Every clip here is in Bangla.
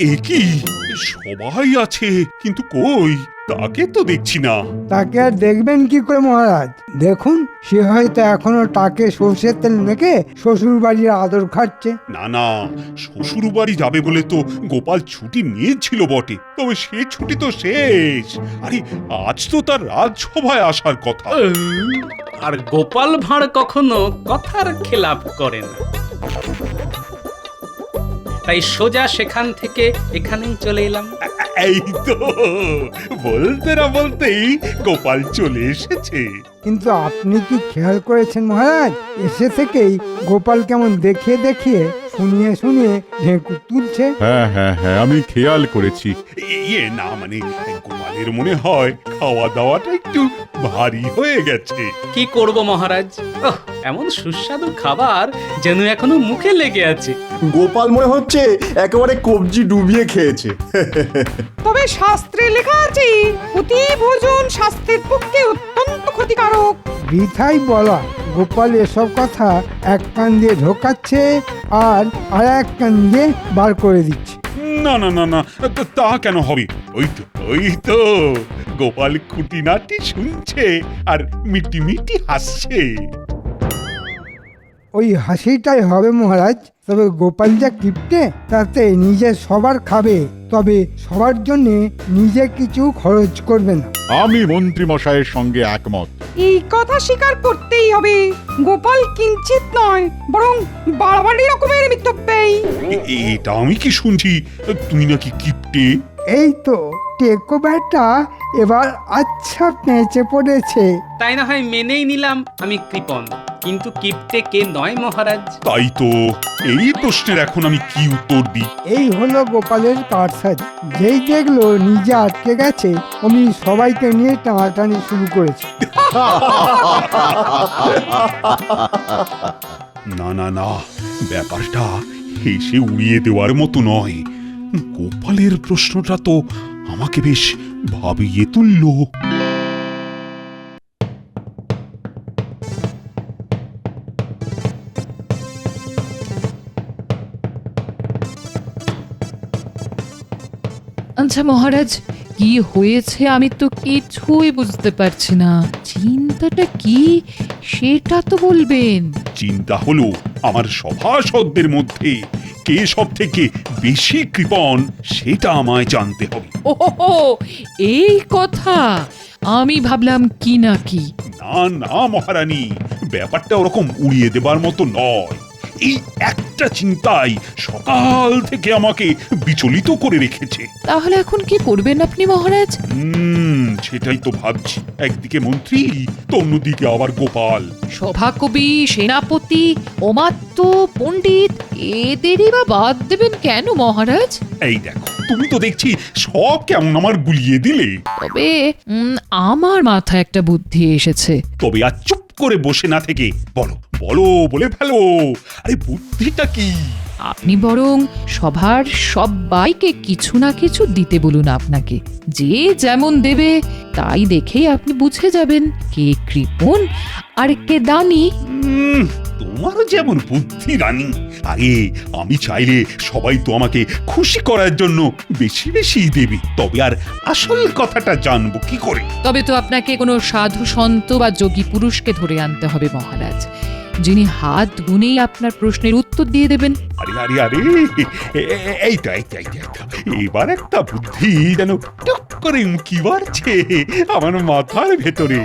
এ কি সবাই আছে কিন্তু কই তাকে তো দেখছি না। তাকে আর দেখবেন কি করে মহারাজ? দেখুন, সে হয়তো এখনো তাকে সর্ষের তেল মেখে শ্বশুর বাড়ির আদর খাচ্ছে। না না, শ্বশুর বাড়ি যাবে বলে তো গোপাল ছুটি নিয়েছিল বটে, তবে সে ছুটি তো শেষ। আরে আজ তো তার রাজসভায় আসার কথা। আর গোপাল ভাঁড় কখনো কথার খেলাপ করে না, তাই সোজা সেখান থেকে এখানেই চলে এলাম। এই তো বলতে না বলতেই গোপাল চলে এসেছে। কিন্তু আপনি কি খেয়াল করেছেন মহারাজ, এসে থেকেই গোপাল কেমন দেখিয়ে দেখিয়ে শুনিয়ে শুনিয়ে ঢেঁকুর তুলছে? হ্যাঁ হ্যাঁ হ্যাঁ, আমি খেয়াল করেছি। ইয়ে না মানে গোপালের মনে হয় খাওয়া দাওয়াটা একটু ভারী হয়ে গেছে। কি করব মহারাজ, ওহ, এমন সুস্বাদু খাবার যেন এখনো মুখে লেগে আছে। গোপাল মনে হচ্ছে একেবারে কবজি ডুবিয়ে খেয়েছে। তবে শাস্ত্রে লেখা আছে অতি ভোজন স্বাস্থ্যের পক্ষে অত্যন্ত ক্ষতিকারক। বৃথাই বলা, গোপাল এসব কথা এক কান দিয়ে ঢোকাচ্ছে আর এক কান দিয়ে বার করে দিচ্ছে। না না না না, তা কেন হবে? ওই তো গোপাল খুঁটিনাটি শুনছে আর মিটি মিটি হাসছে। ওই হাসিটাই হবে মহারাজ। তবে গোপাল যা কিপটে, তাতে নিজে সবার খাবে, তবে সবার জন্য নিজে কিছু খরচ করবে না। আমি মন্ত্রী মশাইয়ের সঙ্গে একমত। এই কথা স্বীকার করতেই হবে, গোপাল কিঞ্চিত নয় বরং বাড়াবাড়ি রকমের মিতব্যয়ী। এটা আমি কি শুনছি? তুই নাকি কিপটে? এই তো টেকো ব্যাটা এবার আচ্ছা পেঁচে পড়েছে। তাই না হয় মেনেই নিলাম আমি কৃপণ, কিন্তু কিপ্টে কে নয় মহারাজ? তাই তো এই প্রশ্নের এখন আমি কি উত্তর দিই? এই হলো গোপালের কারসাজি। যেই দেখলো নিজে আটকে গেছে, অমনি সবাইকে নিয়ে টানাটানি শুরু করেছে। না না না, ব্যাপারটা হেসে উড়িয়ে দেওয়ার মতো নয়। গোপালের প্রশ্নটা তো আমাকে বেশ ভাবিয়ে তুললো। আচ্ছা মহারাজ, কি হয়েছে আমি তো কিছুই বুঝতে পারছি না। চিন্তাটা কি সেটা তো বলবেন। চিন্তা হলো আমার সভাসদদের মধ্যে কে সব থেকে বেশি কৃপণ সেটা আমায় জানতে হবে। ওহো, এই কথা! আমি ভাবলাম কি না কি। না না মহারানী, ব্যাপারটা ওরকম উড়িয়ে দেবার মতো নয়। এই একটা চিন্তাই সকাল থেকে আমাকে বিচলিত করে রেখেছে। তাহলে এখন কি করবেন আপনি মহারাজ? সেটাই তো ভাবছি। একদিকে মন্ত্রী তো অন্যদিকে আবার গোপাল। সভাকবি, সেনাপতি, অমাত্য, পণ্ডিত এদেরই বা বাদ দেবেন কেন মহারাজ? এই দেখো, তুমি তো দেখছি সব কেমন আমার গুলিয়ে দিলে। তবে আমার মাথায় একটা বুদ্ধি এসেছে। তবে আর চুপ করে বসে না থেকে বলো বলো, বলে ফেলো। আরে বুদ্ধিটা কি? আপনি বরং সভার সবাইকে কিছু না কিছু দিতে বলুন আপনাকে। যে যেমন দেবে তাই দেখেই আপনি বুঝে যাবেন কে কৃপণ আর কে দানি। তোমার যেমন বুদ্ধি রানী। আরে আমি চাইলে সবাই তো আমাকে খুশি করার জন্য বেশি বেশি দেবে, তবে আর আসল কথাটা জানবো কি করে? তবে তো আপনাকে কোনো সাধু সন্ত বা যোগী পুরুষকে ধরে আনতে হবে মহারাজ, যিনি হাত গুনেই আপনার প্রশ্নের উত্তর দিয়ে দেবেন। আরে আরে আরে, এইটা এবার একটা বুদ্ধি যেন টুক করে উঁকি মারছে আমার মাথার ভেতরে।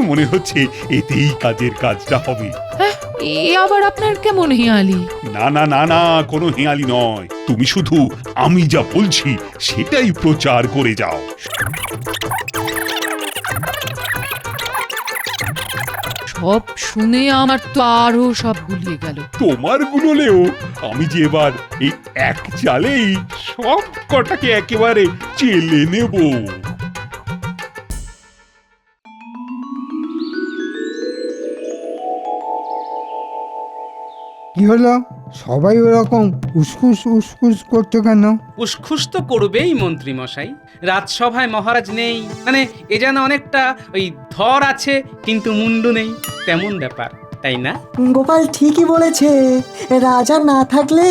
মনে হচ্ছে এতেই কাজের কাজটা হবে। হ্যাঁ, এ আবার আপনার কেমন হেঁয়ালি? না না না না, কোনো হেঁয়ালি নয়। তুমি শুধু আমি যা বলছি সেটাই প্রচার করে যাও। সব শুনে আমার তো আরো সব গুলিয়ে গেল। তোমার গুলোলেও আমি যে এবার এই এক চালেই সব কটাকে একেবারে চেলে নেব। কি হলো, সবাই ওরকম উসকুস উসকুস করছো কেন? উসখুস তো করবেই মন্ত্রী মশাই। রাজসভায় মহারাজ নেই, মানে এ যেন অনেকটা ওই ধর আছে কিন্তু মুন্ডু নেই তেমন ব্যাপার। তাই না? গোপাল ঠিকই বলেছে, রাজা না থাকলে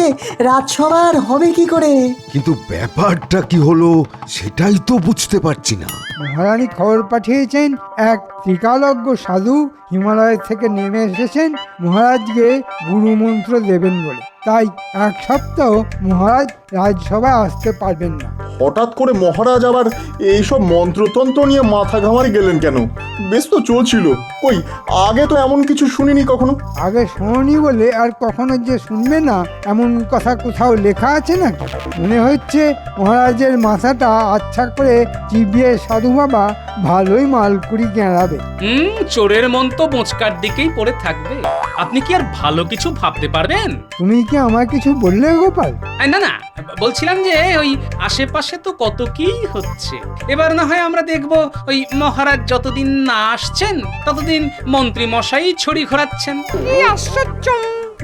রাজসভার হবে কি করে? কিন্তু ব্যাপারটা কি হলো সেটাই তো বুঝতে পারছি না। মহারানী খবর পাঠিয়েছেন এক ত্রিকালজ্ঞ সাধু হিমালয় থেকে নেমে এসেছেন মহারাজকে গুরুমন্ত্র দেবেন বলে। তাই এক সপ্তাহ মহারাজ রাজসভায় আসতে পারবেন না। হঠাৎ করে মহারাজ আবার এইসব মন্ত্রতন্ত্র নিয়ে মাথা ঘামারি গেলেন কেন? বেশ তো চলছিল। কই, আগে তো এমন কিছু শুনিনি কখনো। আগে শোনি বলে আর কখনো যে শুনবে না এমন কথা কোথাও লেখা আছে না? মনে হচ্ছে মহারাজের মাথাটা আচ্ছা করে চিবিয়ে সাধু বাবা ভালোই মালকুড়ি গেঁড়াবে। চোরের মন তো বোঁচকার দিকেই পড়ে থাকবে। আপনি কি আর ভালো কিছু ভাবতে পারবেন? তুমি কি আমায় কিছু বললে গোপাল? না না, বলছিলাম যে ওই আশেপাশে তো কত কি হচ্ছে। এবার না হয় আমরা দেখব ওই মহারাজ যতদিন না আসছেন ততদিন মন্ত্রী মশাই ছড়ি ঘোরাচ্ছেন। এই আশ্চর্য!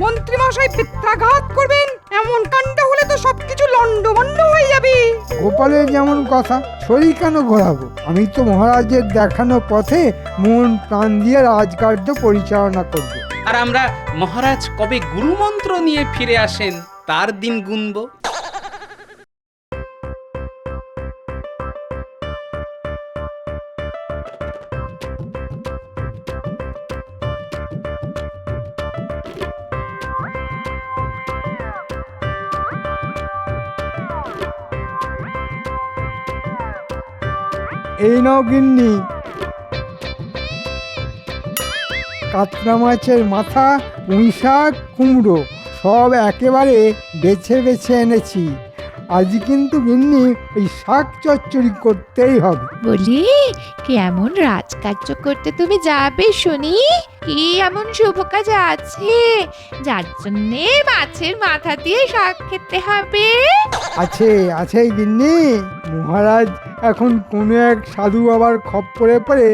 মন্ত্রী মশাই পিত্রাঘাত করবেন, এমন কাণ্ড হলে তো সবকিছু লন্ডভন্ড হয়ে যাবে। গোপালের যেমন কথা, শরীর কেন ঘোরাবো? আমি তো মহারাজের দেখানো পথে মন প্রাণ দিয়ে রাজকার্য পরিচালনা করব। আর আমরা মহারাজ কবে গুরুমন্ত্র নিয়ে ফিরে আসেন তার দিন গুনবো। এই নাও গিন্নি, কাতলা মাছের মাথা, পুঁই শাক, কুমড়ো সব একেবারে বেছে বেছে এনেছি। আজ কিন্তু গিন্নি ওই শাক চচ্চড়ি করতেই হবে। বলি, কেমন রাজকার্য করতে তুমি যাবে শুনি? কি এমন শুভ কাজ আছে যার জন্যে মাছের মাথা দিয়ে শাক খেতে হবে? আছে আছে গিন্নি, মহারাজ এখন কোনো এক সাধু বাবার খপ্পরে পড়ে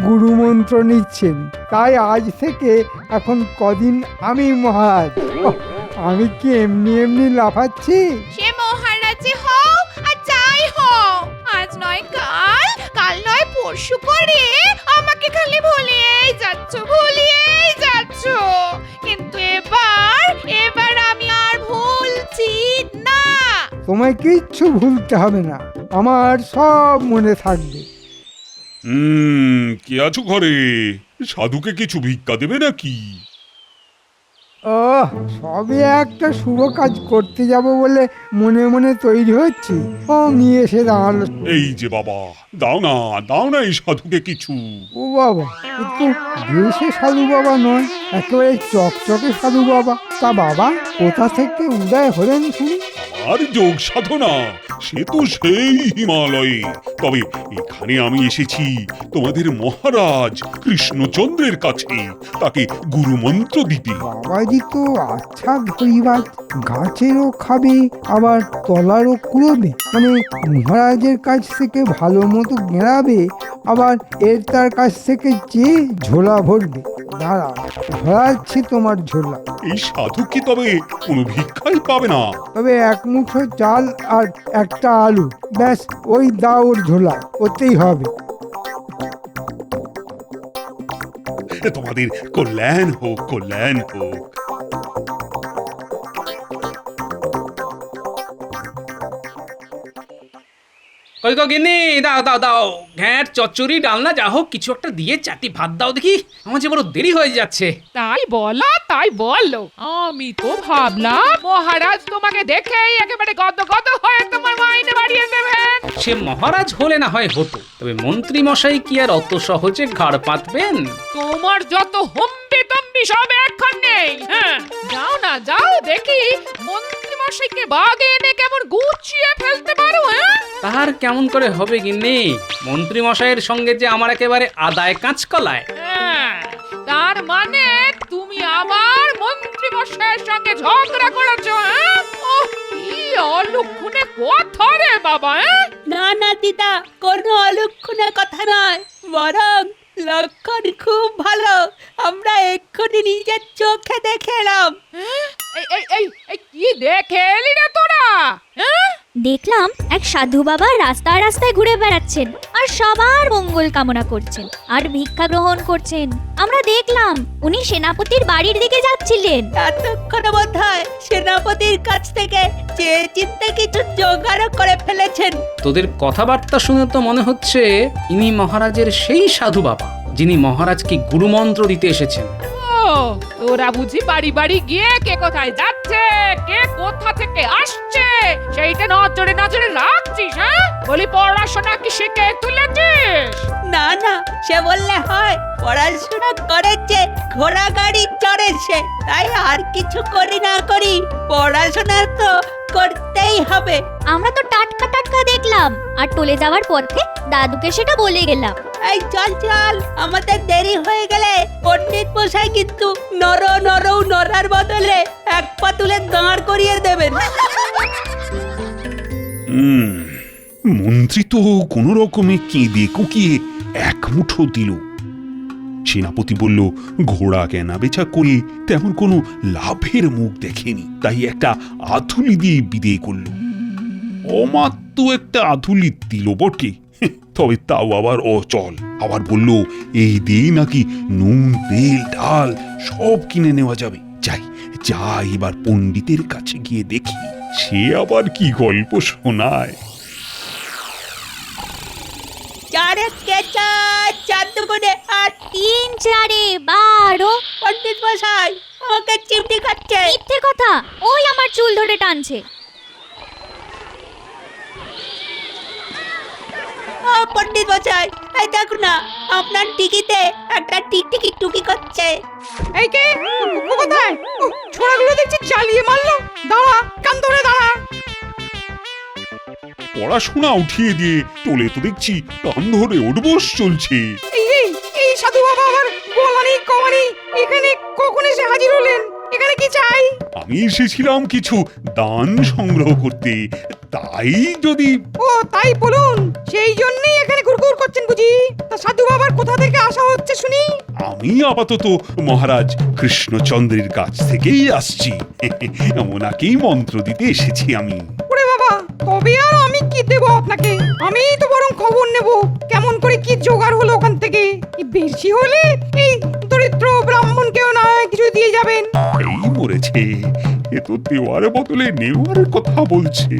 গুরুমন্ত্র নিচ্ছেন। তাই আজ থেকে এখন কদিন আমি মহারাজ। ওহ, আমি কি এমনি এমনি লাফাচ্ছি? সে মহারাজে হও আর যাই হও, আজ নয় কাল, কাল নয় পরশু করে আমাকে খালি ভুলিয়েই যাচ্ছ। কিন্তু এবার আমি আর ভুলছি না। তোমায় কিচ্ছু ভুলতে হবে না, আমার সব মনে থাকবে। কি আছো ঘরে? সাধুকে কিছু ভিক্ষা দেবে নাকি? সবে একটা শুভ কাজ করতে যাব বলে মনে মনে তৈরি হচ্ছি, ও নিয়ে এসে দাঁড়ালো। এই যে বাবা, দাও না এই সাধুকে কিছু। ও বাবা, একটু দেশে সাধু বাবা নয়, একেবারে চকচকে সাধু বাবা। তা বাবা কোথা থেকে উদয় হলেন শুনি? আর যোগ সাধনা সে তো সেই হিমালয়ে। তবে এখানে আমি এসেছি তোমাদের মহারাজ কৃষ্ণচন্দ্রের কাছে, তাকে গুরুমন্ত্র দিতে। বাবাজি তো আচ্ছা ধরিবাজ, গাছেরও খাবে আবার তলারও কুড়োবে। মানে মহারাজের কাছ থেকে ভালো মতো গেঁড়াবে, আবার তার কাছ থেকে চেয়ে ঝোলা ভরবে। দাঁড়াও, ভরাচ্ছি তোমার ঝোলা। এই সাধু কি তবে কোনো ভিক্ষাই পাবে না? তবে এক মুঠো চাল আর একটা আলু, ব্যাস ওই দাও ওর ঝোলা, ওতেই হবে। তোমাদের কল্যাণ হোক। কই গো গিন্নি, দাও ঘ্যাঁট চচ্চড়ি ডালনা যা হোক কিছু একটা দিয়ে চাটি ভাত দাও দেখি, আমার যে বড় দেরি হয়ে যাচ্ছে। তাই বলো, আমি তো ভাবলাম মহারাজ তোমাকে দেখেই একেবারে গদ হয়ে তোমার মাইনে বাড়িয়ে দেবেন। সে মহারাজ হলে না হয় হতো, তবে মন্ত্রী মশাই কি আর অত সহজে ঘাড় পাতবেন? তোমার যত হম্বি তম্বি সব এখন নেই। হ্যাঁ, যাও দেখি মন্ত্রী মশাইকে বাগে এনে কেমন গুছিয়ে ফেলতে পারো। তার কেমন করে হবে গিন্নি? মন্ত্রী মশাইয়ের সঙ্গে যে আমার একেবারে আদায় কাঁচকলায়। তার মানে তুমি আবার মন্ত্রী মশাইয়ের সঙ্গে ঝগড়া করেছো? কি অলক্ষণে কথা রে বাবা। না দিদা, কোনো অলক্ষণে কথা নয়, বরং লক্ষণ খুব ভালো। আমরা এক্ষুনি নিজের চোখে দেখে এলাম। এই কি দেখে এলি রে তোরা? দেখলাম এক সাধু বাবা রাস্তায় রাস্তায় ঘুরে বেড়াচ্ছেন আর সবার মঙ্গল কামনা করছেন আর ভিক্ষা গ্রহণ করছেন। আমরা দেখলাম উনি সেনাপতির বাড়ির দিকে যাচ্ছিলেন। এতক্ষণ বোধ হয় সেনাপতির কাছ থেকে চেয়ে চিন্তে কিছু জোগাড় করে ফেলেছেন। তোদের কথাবার্তা শুনে তো মনে হচ্ছে ইনি মহারাজের সেই সাধু বাবা যিনি মহারাজকে গুরুমন্ত্র দিতে এসেছেন। তোরা বুঝি বাড়ি বাড়ি গিয়ে কে কোথায় যাচ্ছে, কে কোথা থেকে আসছে সেইটা নজরে নজরে রাখছিস? হ্যাঁ, বলি পড়াশোনা কি শিখে তুলেছিস? না না, সে বললে হয়। পড়াশোনা করেছে, ঘোড়া গাড়ি চড়েছে, তাই আর কিছু করি না করি পড়াশোনা তো করতেই হবে। আমরা তো টাটকা টাটকা দেখলাম আর টলে যাওয়ার পথে দাদুকে সেটা বলে গেলাম। এই চল চল, আমাদের দেরি হয়ে গেলে পণ্ডিত মশাই কিন্তু নড়ার বদলে এক পা তুলে দাঁড় করিয়ে দেবেন। মন্ত্রী তো কোন রকমে কেঁদে কুকিয়ে এক মুঠো দিল। সেনাপতি বলল, ঘোড়া কেনা বেচা করে তেমন কোনো লাভের মুখ দেখেনি, তাই একটা আধুলি দিয়ে বিদে করল। অমাত্য একটা আধুলি দিল বটে, তবে তাও আবার অচল। আবার বলল এই দিয়ে নাকি নুন তেল ডাল সব কিনে নেওয়া যাবে। যাই এবার পণ্ডিতের কাছে গিয়ে দেখি সে আবার কি গল্প শোনায়। চারে কে চার দুগুণে আট, 3 4 12। পণ্ডিত মশাই আমাকে চিমটি খাচ্ছে। মিথ্যে কথা, ওই আমার চুল ধরে টানছে। পণ্ডিত মশাই, এই দেখো না, আপনার টিকিতে একটা টিকটিকি টুকি করছে। এই কে কোথায়? ছোড়াগুলো দেখছি চালিয়ে মারলো। দাঁড়া, কান ধরে দাঁড়া। পড়াশোনা উঠিয়ে দিয়ে তোলে তো দেখছি কান ধরে উঠবোস চলছে। এই সাধু বাবা আবার বলানি কমানি এখানে কখন এসে হাজির হলেন? এখানে কি চাই? আমি এসেছিলাম কিছু দান সংগ্রহ করতে, তাই যদি। ও তাই বলুন, সেই জন্যই এখানে ঘুরঘুর করছেন বুঝি? তা সাধু বাবার কোথা থেকে আসা হচ্ছে শুনি? আমি আপাতত মহারাজ কৃষ্ণচন্দ্রের কাছ থেকেই আসছি। ওনাকেই মন্ত্র দিতে এসেছি আমি। ওরে বাবা, তবে আর আমি কি দেব আপনাকে? আমি তো বরং খবর নেব কেমন করে কি জোগাড় হলো ওখান থেকে। বেশি হলে এই দরিদ্র ব্রাহ্মণকেও না কিছু দিয়ে যাবেন। এই মরেছে, এ তো দেওয়ার বদলে নেওয়ার কথা বলছে।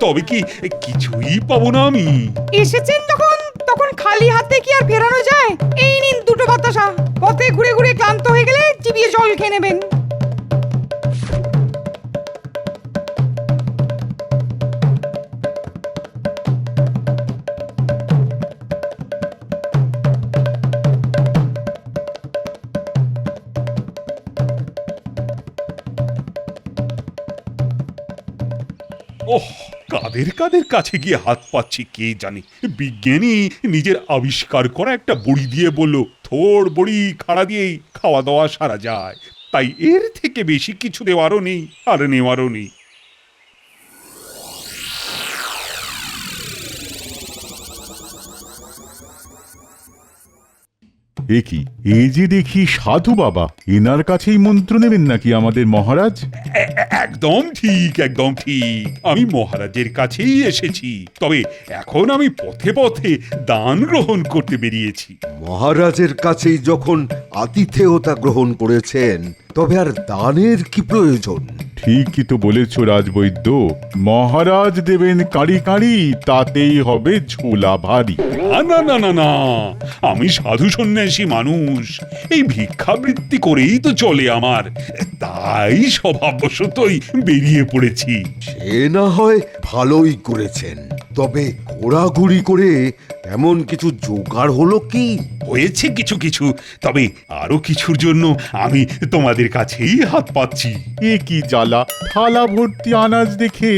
তবে কি কিছুই পাবো না আমি? এসেছেন যখন তখন খালি হাতে কি আর ফেরানো যায়? এই নিন 2টো বাতাসা, পথে ঘুরে ঘুরে ক্লান্ত হয়ে গেলে চিবিয়ে জল খেয়ে নেবেন। ওহ, কাদের কাদের কাছে গিয়ে হাত পাচ্ছি কে জানে। বিজ্ঞানী নিজের আবিষ্কার করা একটা বড়ি দিয়ে বলল, থোর বড়ি খাড়া দিয়েই খাওয়া দাওয়া সারা যায়। তাই এর থেকে বেশি কিছু দেওয়ারও নেই আর নেওয়ারও নেই। এ কি, এ যে দেখি সাধু বাবা, এনার কাছেই মন্ত্র নেবেন নাকি আমাদের মহারাজ? একদম ঠিক, একদম ঠিক। আমি মহারাজের কাছেই এসেছি, তবে এখন আমি পথে পথে দান গ্রহণ করতে বেরিয়েছি। মহারাজের কাছেই যখন আতিথেয়তা গ্রহণ করেছেন, তবে আর দানের কি প্রয়োজন? ঠিকই তো বলেছ রাজবৈদ্য, মহারাজ দেবেন কাঁড়ি কাঁড়ি, তাতেই হবে ঝোলা ভারী। না না না না, আমি সাধু সন্ন্যাসী মানুষ, এই ভিক্ষাবৃত্তি করেই তো চলে আমার, তাই স্বভাববশতই বেরিয়ে পড়েছি। সে না হয় ভালোই করেছেন, তবে ঘোরাঘুরি করে এমন কিছু জোগাড় হলো কি? হয়েছে কিছু কিছু, তবে আরো কিছুর জন্য আমি তোমাদের কাছেই হাত পাচ্ছি। এ কি জ্বালা, থালা ভর্তি আনাজ দেখে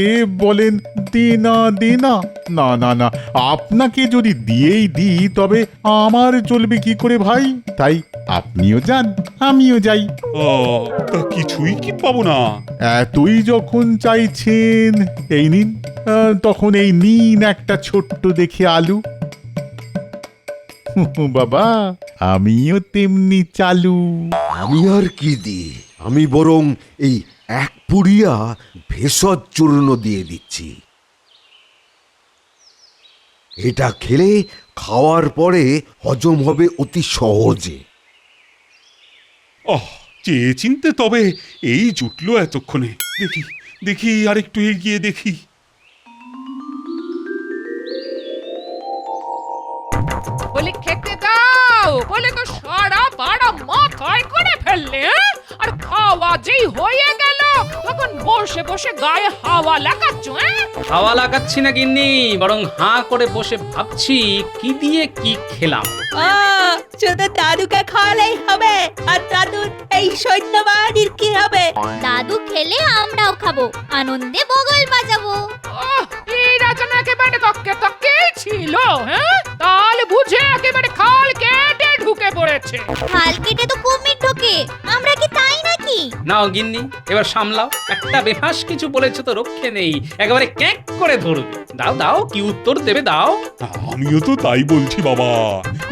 বলেন দেনা দেনা। না না না, আপনাকে যদি দিয়েই দিই তবে আমার চলবে কি করে ভাই? তাই আপনিও যান, আমিও যাই। তা কিছুই কি পাবো না? এতই যখন চাইছেন এই নিন। তখন এই নিন একটা ছোট্ট দেখে আলু। বাবা, আমিও তেমনি চালু। আমি আর কি দিই, আমি বরং এই 1 পুড়িয়া ভেষজ চূর্ণ দিয়ে দিচ্ছি। এটা খেলে খাওয়ার পরে হজম হবে অতি সহজে। চেয়ে চিনতে তবে এই জুটলো এতক্ষণে। দেখি দেখি আর একটু এগিয়ে দেখি। বলে খেতে দাও বলে তো সারা পাড়া মাথায় করে ফেললে, আর খাওয়া যেই হয়ে গেল তখন বসে বসে গায়ে হাওয়া লাগাচ্ছ। হাওয়া লাগাচ্ছি না গিন্নি, বরং হাঁ করে বসে ভাবছি কি দিয়ে কি খেলাম। শুধু দাদুকে খাওয়ালেই হবে, আর দাদুর এই সৈন্যবাহিনীর কি হবে? দাদু খেলে আমরাও খাবো, আনন্দে বগল বাজাবো। এই রাজন একেবারে তককে তককেই ছিল। তাহলে বুঝে একেবারে খাল কেটে ঢুকে পড়েছে। খাল কেটে তো কুমির ঢোকে, আমরা কি তাই নাকি? নাও গিন্নি, এবার সামলাও। একটা বেফাস কিছু বলেছে তো রক্ষে নেই, একেবারে ক্যাঁক করে ধরবে। দাও দাও, কি উত্তর দেবে দাও। আমিও তো তাই বলছি বাবা,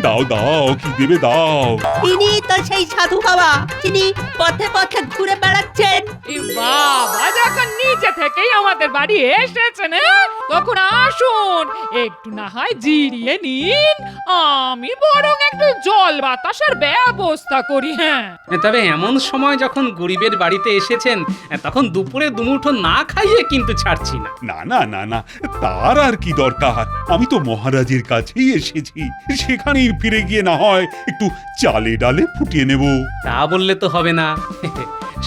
দাও দাও, কি দেবে দাও। তিনি তো সেই সাধু বাবা, তিনি পথে পথে ঘুরে বেড়াচ্ছেন। বাবা যখন নিচে থেকেই আমাদের বাড়ি এসেছেন, তখন আসুন একটু না হয় জিরিয়ে নিন, আমি বরং একটু জল বাতাসের ব্যবস্থা করি। তবে এমন সময় যখন গরিবের বাড়িতে এসেছেন, তখন দুপুরে দুমুঠো না খাইয়ে কিন্তু ছাড়ছি না। না না না না, তার আর কি দরকার। আমি তো মহারাজের কাছেই এসেছি, সেখানেই ফিরে গিয়ে না হয় একটু চালে ডালে ফুটিয়ে নেব। তা বললে তো হবে না।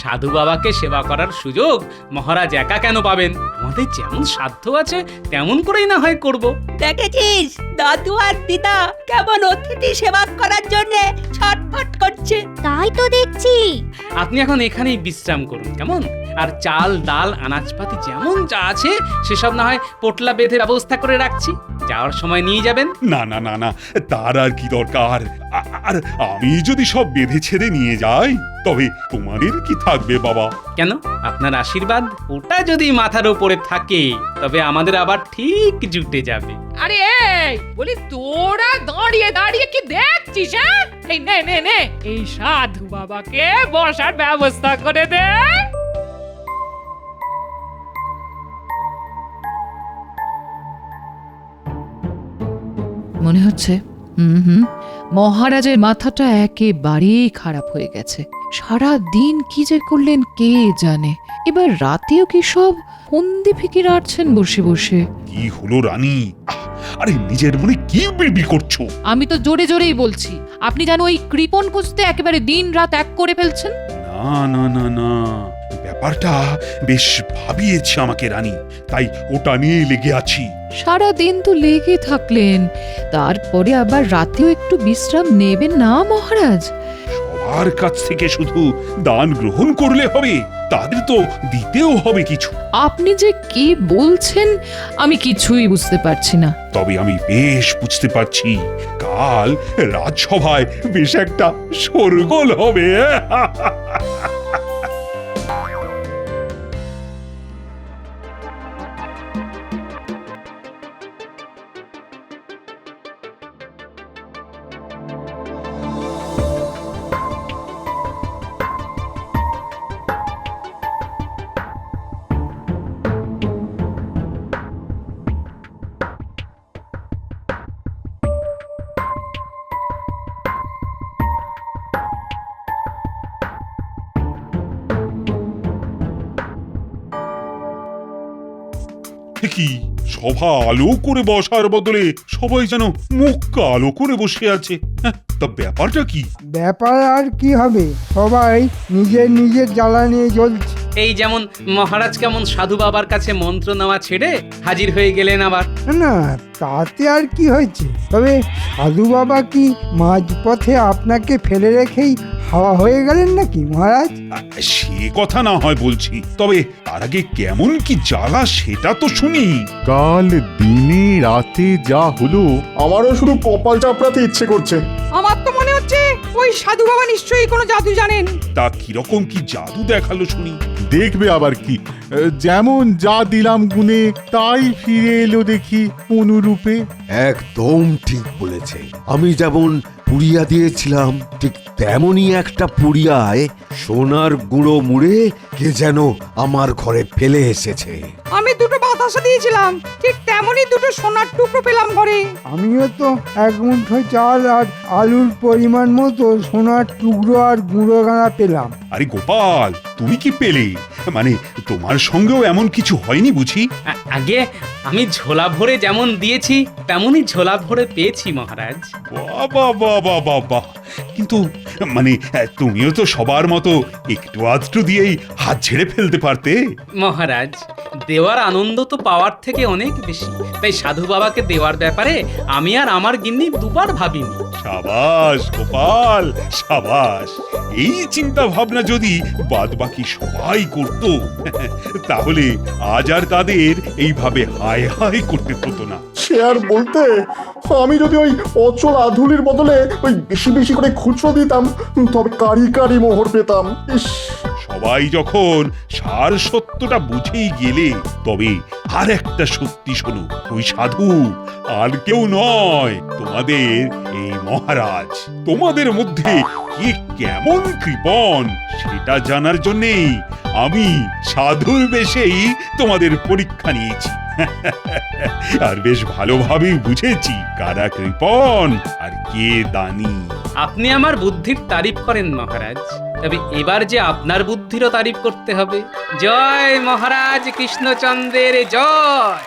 সাধু বাবাকে সেবা করার সুযোগ মহারাজ একা কেন পাবেন? আমাদের যেমন সাধ্য আছে তেমন করেই না হয় করব। দেখেছিস দাদু আর দিদা কেমন অতিথি সেবা করার জন্য ছটফট করছে? তাই তো দেখছি। আপনি এখন এখানেই বিশ্রাম করুন কেমন? আর চাল ডাল আনাজপাতি যেমন যা আছে সেসব না হয় পোটলা বেঁধে ব্যবস্থা করে রাখছি, যাওয়ার সময় নিয়ে যাবেন। না না না না, তার আর কি দরকার। আর আমি যদি সব বেঁধে ছেড়ে নিয়ে যাই তবে তোমাদের কি থাকবে বাবা? কেন, আপনার আশীর্বাদ ওটা যদি মাথার উপরে থাকে তবে আমাদের আবার ঠিক জুটে যাবে। আরে এই বলি, তোরা দাঁড়িয়ে দাঁড়িয়ে কি দেখছিস? এই নে নে নে, এই সাধু বাবাকে বসার ব্যবস্থা করে দে। মনে হচ্ছে মহারাজের মাথাটা একেবারেই খারাপ হয়ে গেছে। সারা দিন কি যে করলেন কে জানে। এবার রাতেও কি সব ফন্দি ফিকির আটছেন বসে বসে। কি হলো রানী? আরে নিজের মনে কি বিড়বিড় করছো? আমি তো জোরে জোরেই বলছি, আপনি যেন ওই কৃপণ খুঁজতে একেবারে দিন রাত এক করে ফেলছেন। না না না না, ব্যাপারটা বেশ ভাবিয়েছে আমাকে রানী, তাই ওটা নিয়ে লেগে আছি। সারা দিন তো লেগে থাকলেন, তারপরে আবার রাতেও একটু বিশ্রাম নেবেন না মহারাজ? সবার কাছ থেকে শুধু দান গ্রহণ করলে হবে? তাদের তো দিতেও হবে কিছু। আপনি যে কি বলছেন আমি কিছুই বুঝতে পারছি না। তবে আমি বেশ বুঝতে পারছি, কাল রাজসভায় বেশ একটা শোরগোল হবে। কি সভা আলো করে বসার বদলে সবাই যেন মুখ কালো করে বসে আছে। তা ব্যাপারটা কি? ব্যাপার আর কি হবে, সবাই নিজের নিজের জ্বালা নিয়ে জ্বলছে। এই যেমন মহারাজ কেমন সাধু বাবার কাছে মন্ত্র নেওয়া ছেড়ে হাজির হয়ে গেলেন আবার। না তাতে আর কি হয়েছে, তবে সাধু বাবা কি মাঝপথে আপনাকে ফেলে রেখেই হাওয়া হয়ে গেলেন নাকি মহারাজ? সে কথা না হয় বলছি, তবে তার আগে কেমন কি জ্বালা সেটা তো শুনি। কাল দিনে রাতে যা হলো, আমারও শুধু কপাল চাপড়াতে ইচ্ছে করছে। আমার তো মনে হচ্ছে ওই সাধু বাবা নিশ্চয়ই কোনো জাদু জানেন। তা কিরকম কি জাদু দেখালো শুনি? দেখবে আবার কি, যেমন যা দিলাম গুনে তাই ফিরে এলো দেখি অনুরূপে। একদম ঠিক বলেছে। আমি যেমন পুড়িয়া দিয়েছিলাম ঠিক তেমনই একটা পুড়িয়ায় সোনার গুঁড়ো মুড়ে কে যেন আমার ঘরে ফেলে এসেছে। আমি দুটো বাতাসা দিয়েছিলাম, ঠিক তেমনই দুটো সোনার টুকরো পেলাম ঘরে। আমিও তো এক মুঠো চাল আর আলুর পরিমাণ মতো সোনার টুকরো আর গুঁড়ো গাঁড়া পেলাম। আরে গোপাল, তুমি কি পেলে? মানে তোমার সঙ্গেও এমন কিছু হয়নি বুঝি? আগে আমি ঝোলা ভরে যেমন দিয়েছি তেমনই ঝোলা ভরে পেয়েছি মহারাজ। বাবা বাবা বাবা, কিন্তু মানে তুমিও তো সবার মতো একটু আধটু দিয়েই হাত ঝেড়ে ফেলতে পারতে। মহারাজ, দেওয়ার আনন্দ তো পাওয়ার থেকে অনেক বেশি, তাই সাধু বাবাকে দেওয়ার ব্যাপারে আমি আর আমার গিন্নি দুবার ভাবিনি। সাবাস গোপাল, সাবাস। এই চিন্তা ভাবনা যদি বাদ বাকি সবাই করত, তাহলে আজ আর তাদের এইভাবে হায় হায় করতে হতো না। সে আর বলতে, আমি যদি ওই অচল আধুলির বদলে ওই বেশি বেশি করে খুচরো দিতাম, তবে কারি কারি মোহর পেতাম। ইস, সবাই যখন সার সত্যটা বুঝেই গেলে, তবে আর একটা সত্যি শোনো, ওই সাধু আর কেউ নয়, তোমাদের এই মহারাজ। তোমাদের মধ্যে কে কেমন কৃপণ সেটা জানার জন্যেই আমি সাধুর বেশেই তোমাদের পরীক্ষা নিয়েছি। আর বেশ ভালোভাবেই বুঝেছি কারা কৃপণ আর কে দানি। আপনি আমার বুদ্ধির তারিফ করেন মহারাজ, তবে এবার যে আপনার বুদ্ধিরও তারিফ করতে হবে। জয় মহারাজ কৃষ্ণচন্দ্রের জয়।